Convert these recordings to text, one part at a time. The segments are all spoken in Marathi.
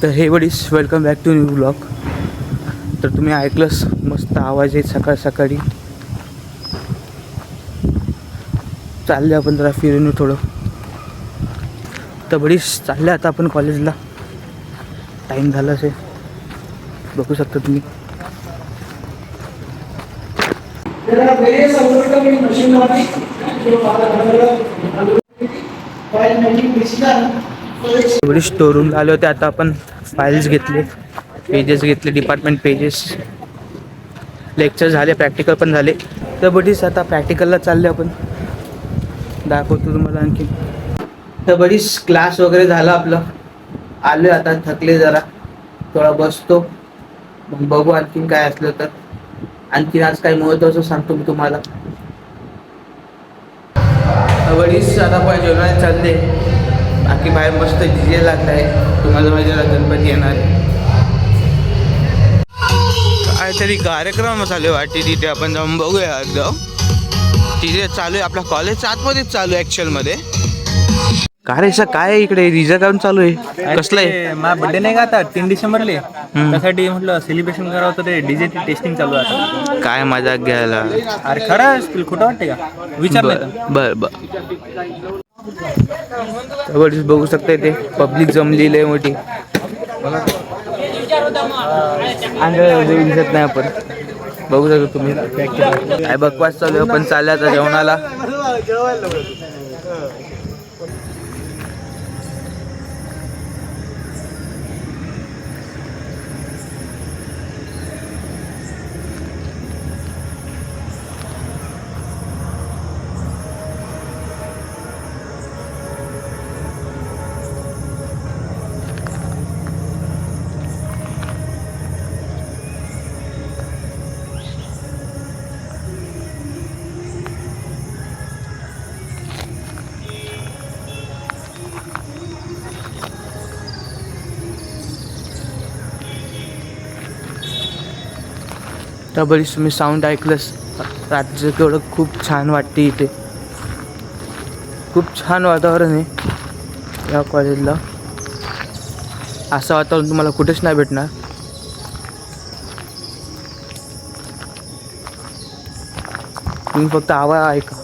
तर हे वडीस welcome back to new blog. तर तुम्ही ऐकलंच, मस्त आवाज आहे सकाळ सकाळी. चालले आपण जरा फिरून थोडं. तर वडीस चालले आता आपण कॉलेजला. टाईम झाला असेल, बघू शकता तुम्ही. थोडी स्टोर रूमला आले होते. आता आपण फाईल्स घेतले, पेजेस घेतले, डिपार्टमेंट पेजेस. लेक्चर झाले, प्रॅक्टिकल पण झाले. तर बडीस आता प्रॅक्टिकलला चालले आपण. दाखवतो तुम्हाला आणखी. तर बडीस क्लास वगैरे झाला आपलं. आलो आता, थकले जरा, थोडा बसतो, मग बघू आणखीन काय असलं तर. आणखीन आज काही महत्त्वाचं सांगतो मी तुम्हाला. वडीस आता पण जेवणाला चालले. बाकी बाहेर मस्त डीजे लागत आहे. तुम्हाला माहिती आहे गणपती येणार आहे. काहीतरी कार्यक्रम चालू वाटते तिथे, आपण जाऊन बघूया एकदम. तिथे चालू आहे, आपल्या कॉलेजच्या आतमध्येच चालू आहे ॲक्च्युअलमध्ये. काय रे काय आहे इकडे डीजे काम चालू आहे? कसलं आहे? माझा बर्थडे नाही का आता 3 डिसेंबरले, त्यासाठी म्हटलं सेलिब्रेशन करावं, तर ते डीजे टेस्टिंग चालू आहे. काय मजाक घ्यायला? अरे खरं तुला खोटं वाटते का? विचारलं बर बर. बघू शकता ते पब्लिक जमलेली आहे मोठी. दिसत नाही आपण, बघू शकतो तुम्ही. काय बकवास चालू आहे. पण चालले आता जेवणाला. तर बरीच तुम्ही साऊंड ऐकलंस, रात्रीचं केवढं खूप छान वाटते इथे. खूप छान वातावरण आहे या कॉलेजला. असं वातावरण तुम्हाला कुठेच नाही भेटणार. तुम्ही फक्त आवाज ऐका.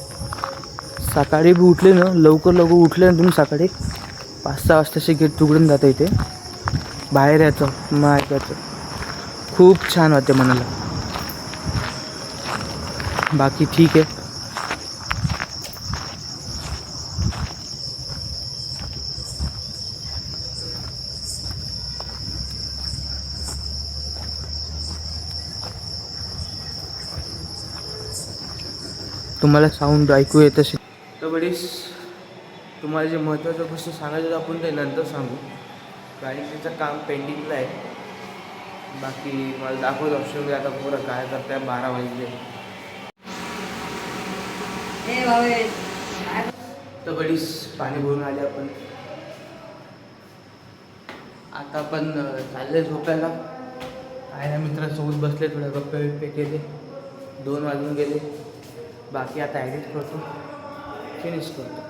सकाळी बी उठले ना, लवकर उठले ना तुम्ही, सकाळी 5-6 वाजताचे गेट उघडून जातं इथे. बाहेर यायचं, मग ऐकायचं. खूप छान वाटते मनाला. बाकी ठीक आहे. तुम्हाला साऊंड ऐकू येत असेल. तर बडीस तुम्हाला जे महत्त्वाच्या गोष्टी सांगायचं आपण ते नंतर सांगू, कारण त्याचं काम पेंडिंगला आहे. बाकी मला दाखवत ऑप्शन आता पुरं काय करताय. 12 वाजले. तर बडीस पाणी भरून आले आपण. आता आपण चालले झोपायला. काय ना मित्रासोबत बसले, थोड्या गप्पे बिप्पे केले. 2 वाजून गेले. बाकी आता ॲडिट करतो, फिनिश करतो.